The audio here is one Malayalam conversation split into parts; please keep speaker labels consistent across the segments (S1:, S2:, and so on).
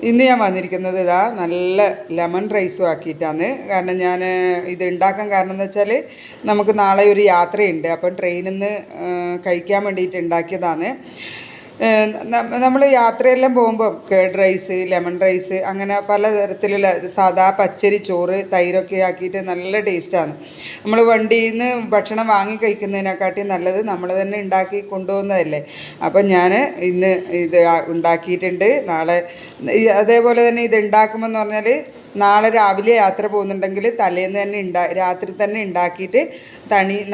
S1: ഇന്ന് ഞാൻ വന്നിരിക്കുന്നത് ഇതാ നല്ല ലെമൺ റൈസും ആക്കിയിട്ടാണ്. കാരണം ഞാൻ ഇത് ഉണ്ടാക്കാൻ കാരണം എന്ന് വെച്ചാൽ നമുക്ക് നാളെ ഒരു യാത്രയുണ്ട്. അപ്പം ട്രെയിനിൽ നിന്ന് കഴിക്കാൻ വേണ്ടിയിട്ട് ഉണ്ടാക്കിയതാണ്. നമ്മൾ യാത്രയെല്ലാം പോകുമ്പോൾ കേർഡ് റൈസ്, ലെമൺ റൈസ്, അങ്ങനെ പലതരത്തിലുള്ള സാദാ പച്ചരി ചോറ് തൈരൊക്കെ ആക്കിയിട്ട് നല്ല ടേസ്റ്റാണ്. നമ്മൾ വണ്ടിയിൽ നിന്ന് ഭക്ഷണം വാങ്ങി കഴിക്കുന്നതിനെക്കാട്ടി നല്ലത് നമ്മൾ തന്നെ ഉണ്ടാക്കി കൊണ്ടുപോകുന്നതല്ലേ. അപ്പം ഞാൻ ഇന്ന് ഇത് ഉണ്ടാക്കിയിട്ടുണ്ട്. നാളെ അതേപോലെ തന്നെ ഇത് ഉണ്ടാക്കുമെന്ന് പറഞ്ഞാൽ നാളെ രാവിലെ യാത്ര പോകുന്നുണ്ടെങ്കിൽ തലേന്ന് തന്നെ രാത്രി തന്നെ ഉണ്ടാക്കിയിട്ട്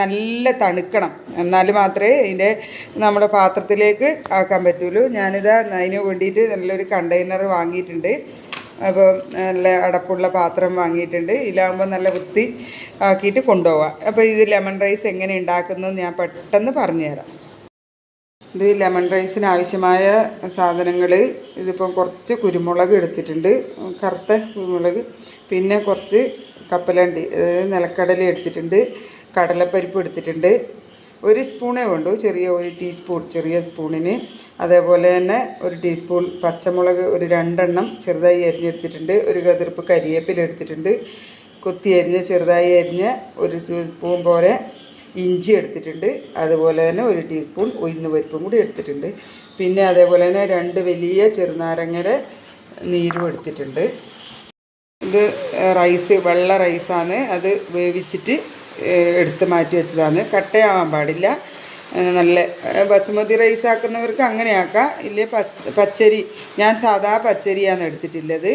S1: നല്ല തണുക്കണം. എന്നാൽ മാത്രമേ ഇതിൻ്റെ നമ്മുടെ പാത്രത്തിലേക്ക് ആക്കാൻ പറ്റുള്ളൂ. ഞാനിത് അതിന് വേണ്ടിയിട്ട് നല്ലൊരു കണ്ടെയ്നർ വാങ്ങിയിട്ടുണ്ട്. അപ്പോൾ നല്ല അടപ്പുള്ള പാത്രം വാങ്ങിയിട്ടുണ്ട്. ഇതിലാകുമ്പോൾ നല്ല വൃത്തി ആക്കിയിട്ട് കൊണ്ടുപോകാം. അപ്പോൾ ഇത് ലെമൺ റൈസ് എങ്ങനെ ഉണ്ടാക്കുന്നതെന്ന് ഞാൻ പെട്ടെന്ന് പറഞ്ഞുതരാം. ഇത് ലെമൺ റൈസിന് ആവശ്യമായ സാധനങ്ങൾ ഇതിപ്പോൾ കുറച്ച് കുരുമുളക് എടുത്തിട്ടുണ്ട്, കറുത്ത കുരുമുളക്. പിന്നെ കുറച്ച് കപ്പലണ്ടി, അതായത് നിലക്കടല എടുത്തിട്ടുണ്ട്. കടലപ്പരിപ്പ് എടുത്തിട്ടുണ്ട്. ഒരു സ്പൂണേ വേണ്ടൂ, ഒരു ടീസ്പൂൺ, ചെറിയ സ്പൂണിന്. അതേപോലെ തന്നെ ഒരു ടീസ്പൂൺ പച്ചമുളക് ഒരു 2 എണ്ണം ചെറുതായി അരിഞ്ഞെടുത്തിട്ടുണ്ട്. ഒരു കതിർപ്പ് കരിവേപ്പില എടുത്തിട്ടുണ്ട്. കൊത്തി അരിഞ്ഞ് ചെറുതായി അരിഞ്ഞ് ഒരു സ്പൂൺ പോലെ ഇഞ്ചി എടുത്തിട്ടുണ്ട്. അതുപോലെ തന്നെ ഒരു ടീസ്പൂൺ ഉഴുന്ന് പരിപ്പും കൂടി എടുത്തിട്ടുണ്ട്. പിന്നെ അതേപോലെ തന്നെ 2 വലിയ ചെറുനാരങ്ങയുടെ നീരും എടുത്തിട്ടുണ്ട്. ഇത് വെള്ള റൈസാണ്. അത് വേവിച്ചിട്ട് എടുത്ത് മാറ്റി വെച്ചതാണ്. കട്ടയാവാൻ പാടില്ല. നല്ല ബസുമതി റൈസ് ആക്കുന്നവർക്ക് അങ്ങനെ ആക്കാം. ഇല്ലേ പച്ചരി, ഞാൻ സാധാ പച്ചരിയാണ് എടുത്തിട്ടുള്ളത്.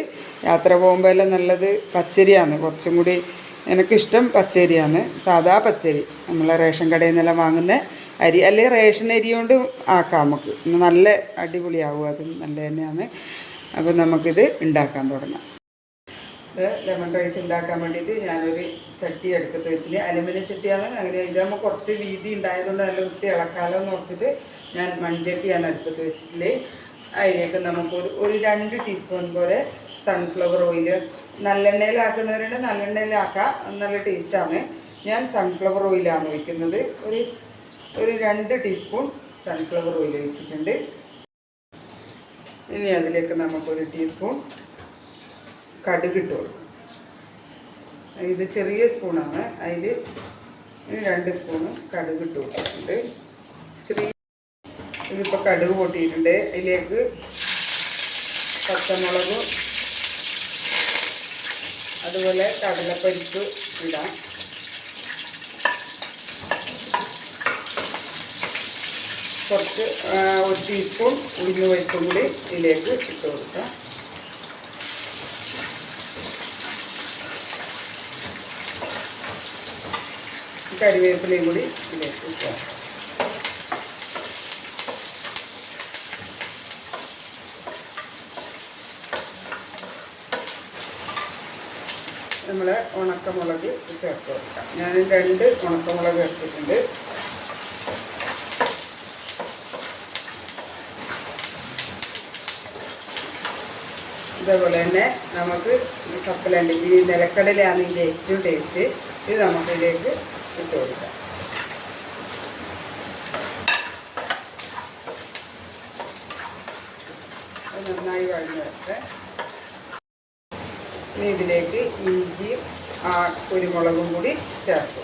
S1: യാത്ര പോകുമ്പോൾ എല്ലാം നല്ലത് പച്ചരിയാണ്. കുറച്ചും കൂടി എനിക്കിഷ്ടം പച്ചരിയാണ്, സാധാ പച്ചരി. നമ്മളെ റേഷൻ കടയിൽ നിന്നെല്ലാം വാങ്ങുന്ന അരി, അല്ലെങ്കിൽ റേഷൻ അരി കൊണ്ട് ആക്കാം നമുക്ക്. നല്ല അടിപൊളിയാവും, അത് നല്ല തന്നെയാണ്. അപ്പോൾ നമുക്കിത് ഉണ്ടാക്കാൻ തുടങ്ങാം. ഇത് ലെമൺ റൈസ് ഉണ്ടാക്കാൻ വേണ്ടിയിട്ട് ഞാനൊരു ചട്ടി അടുപ്പത്ത് വെച്ചിട്ട്, അലുമിനിയം ചട്ടിയാണ്. അങ്ങനെ ഇതാകുമ്പോൾ കുറച്ച് വീതി ഉണ്ടായതുകൊണ്ട് നല്ല വൃത്തി ഇളക്കാലോ എന്ന് ഓർത്തിട്ട് ഞാൻ മൺചട്ടിയാണ് അടുപ്പത്ത് വെച്ചിട്ടില്ലേ. അതിലേക്ക് നമുക്കൊരു 2 ടീസ്പൂൺ പോലെ സൺഫ്ലവർ ഓയിൽ, നല്ലെണ്ണയിലാക്കുന്നവരുണ്ട് നല്ലെണ്ണയിലാക്കാം, നല്ല ടേസ്റ്റാണ്. ഞാൻ സൺഫ്ലവർ ഓയിലാണ് ഒഴിക്കുന്നത്. ഒരു 2 ടീസ്പൂൺ സൺഫ്ലവർ ഓയിൽ ഒഴിച്ചിട്ടുണ്ട്. ഇനി അതിലേക്ക് നമുക്കൊരു ടീസ്പൂൺ കടുക് ഇട്ട് കൊടുക്കും. ഇത് ചെറിയ സ്പൂണാണ്. അതിൽ 2 സ്പൂണ് കടുക് ഇട്ട് കൊടുത്തിട്ടുണ്ട്. ഇതിപ്പോൾ കടുക് പൊട്ടിയിട്ടുണ്ട്. അതിലേക്ക് പച്ചമുളക്, അതുപോലെ കടലപ്പരിപ്പ് ഇടാം. കുറച്ച് 1 ടീസ്പൂൺ ഉഴുന്ന് പരിപ്പും കൂടി ഇതിലേക്ക് ഇട്ട് കൊടുക്കാം. കരിവേപ്പിലയും കൂടി ഇതിലേക്ക് ഇട്ടാം. നമ്മൾ ഉണക്കമുളക് ചേർത്ത് കൊടുക്കാം. ഞാൻ 2 ഉണക്കമുളക് എടുത്തിട്ടുണ്ട്. ഇതേപോലെ തന്നെ നമുക്ക് കപ്പലണ്ടി, ഈ നിലക്കടലയാണ് ഇതിൻ്റെ ഏറ്റവും ടേസ്റ്റ്. ഇത് നമുക്കിതിലേക്ക് ഇട്ട് കൊടുക്കാം. അത് നന്നായി വഴഞ്ഞെടുത്ത് ഇനി ഇതിലേക്ക് ഇഞ്ചിയും കുരുമുളകും കൂടി ചേർത്ത്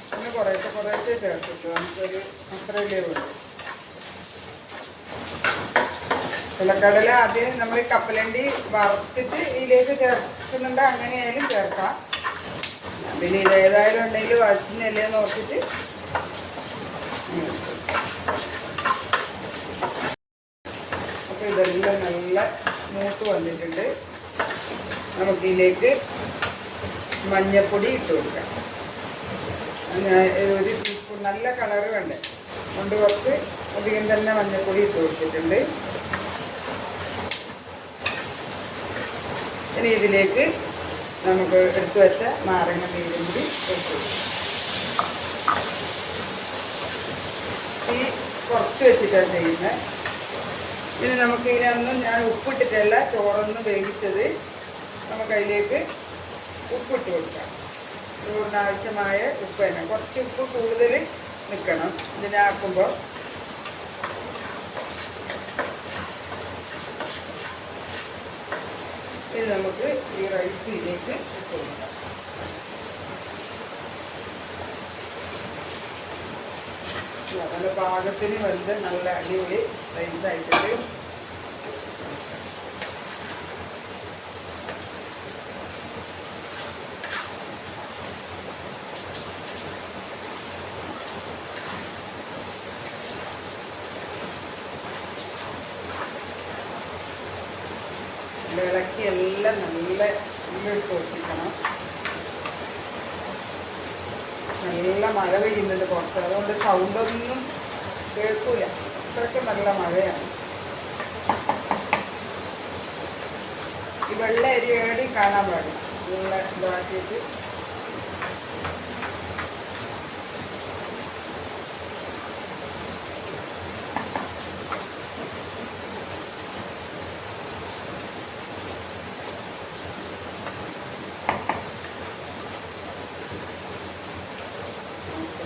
S1: പിന്നെ കുറേശ്ശെ ചേർത്തിട്ട് നമുക്കൊരു അത്രയല്ലേ വേണം. നിലക്കടല ആദ്യം നമ്മൾ കപ്പലണ്ടി വറുത്തിട്ട് ഇതിലേക്ക് ചേർക്കുന്നുണ്ട്, അങ്ങനെയായാലും ചേർക്കാം. പിന്നെ ഇതേതായാലും ഉണ്ടെങ്കിൽ വഴറ്റുന്നില്ലേ നോക്കിയിട്ട്. അപ്പോൾ ഇതെല്ലാം നല്ല മൂത്ത് വന്നിട്ടുണ്ട്. നമുക്കിതിലേക്ക് മഞ്ഞൾപ്പൊടി ഇട്ട് കൊടുക്കാം. ഒരു ടീസ്പൂൺ, നല്ല കളറ് വേണ്ടേ കൊണ്ട് കുറച്ച് അധികം തന്നെ മഞ്ഞൾപ്പൊടി ഇട്ട് കൊടുത്തിട്ടുണ്ട്. ഇനി ഇതിലേക്ക് നമുക്ക് എടുത്തു വെച്ച നാരങ്ങ നീരും കൂടി ഒഴിച്ചു. ഈ കുറച്ച് വെച്ചിട്ടാണ് ചെയ്യുന്നത്. ഇനി നമുക്ക് ഇതിനൊന്നും ഞാൻ ഉപ്പിട്ടിട്ടല്ല ചോറൊന്നും വേവിച്ചത്. നമുക്കതിലേക്ക് ഉപ്പിട്ട് കൊടുക്കാം. ചോറിനാവശ്യമായ ഉപ്പ് തന്നെ, കുറച്ച് ഉപ്പ് കൂടുതൽ നിൽക്കണം ഇതിനാക്കുമ്പോൾ. ഇനി നമുക്ക് ഈ റൈസ് ഇതിലേക്ക് ഇട്ട് കൊടുക്കാം. നല്ല പാകത്തിന് വെന്ത് നല്ല അടിപൊളി റൈസായിട്ടുണ്ട്. ഇളക്കി എല്ലാം നല്ല ഉള്ളിട്ട് ഒട്ടിക്കണം. നല്ല മഴ പെയ്യുന്നുണ്ട് പുറത്ത്, അതുകൊണ്ട് സൗണ്ടൊന്നും കേൾക്കൂല, അത്രയ്ക്ക് നല്ല മഴയാണ്. ഈ വെള്ള അരി ഏടി കാണാൻ പാടില്ല, നല്ല ഇതാക്കിയിട്ട്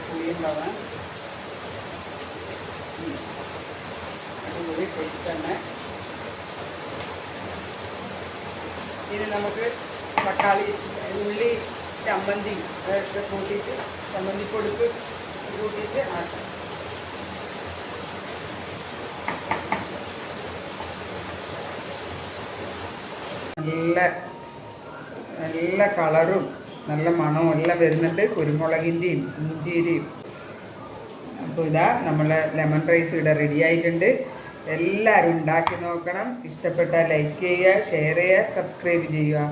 S1: പുളിയുണ്ടാവാൻ അടിപൊളി ടേസ്റ്റ് തന്നെ. ഇനി നമുക്ക് തക്കാളി ഉള്ളി ചമ്മന്തി ഒക്കെ കൂട്ടിയിട്ട് ചമ്മന്തിപ്പൊടിക്ക് കൂട്ടിയിട്ട് ആക്കാം. നല്ല കളറും നല്ല മണവും എല്ലാം വരുന്നുണ്ട്, കുരുമുളകിൻ്റെയും ഇഞ്ചിയുടെയും. അപ്പോൾ ഇതാ നമ്മളെ ലെമൺ റൈസ് ഇവിടെ റെഡി ആയിട്ടുണ്ട്. എല്ലാവരും ഉണ്ടാക്കി നോക്കണം. ഇഷ്ടപ്പെട്ടാൽ ലൈക്ക് ചെയ്യുക, ഷെയർ ചെയ്യുക, സബ്സ്ക്രൈബ് ചെയ്യുക.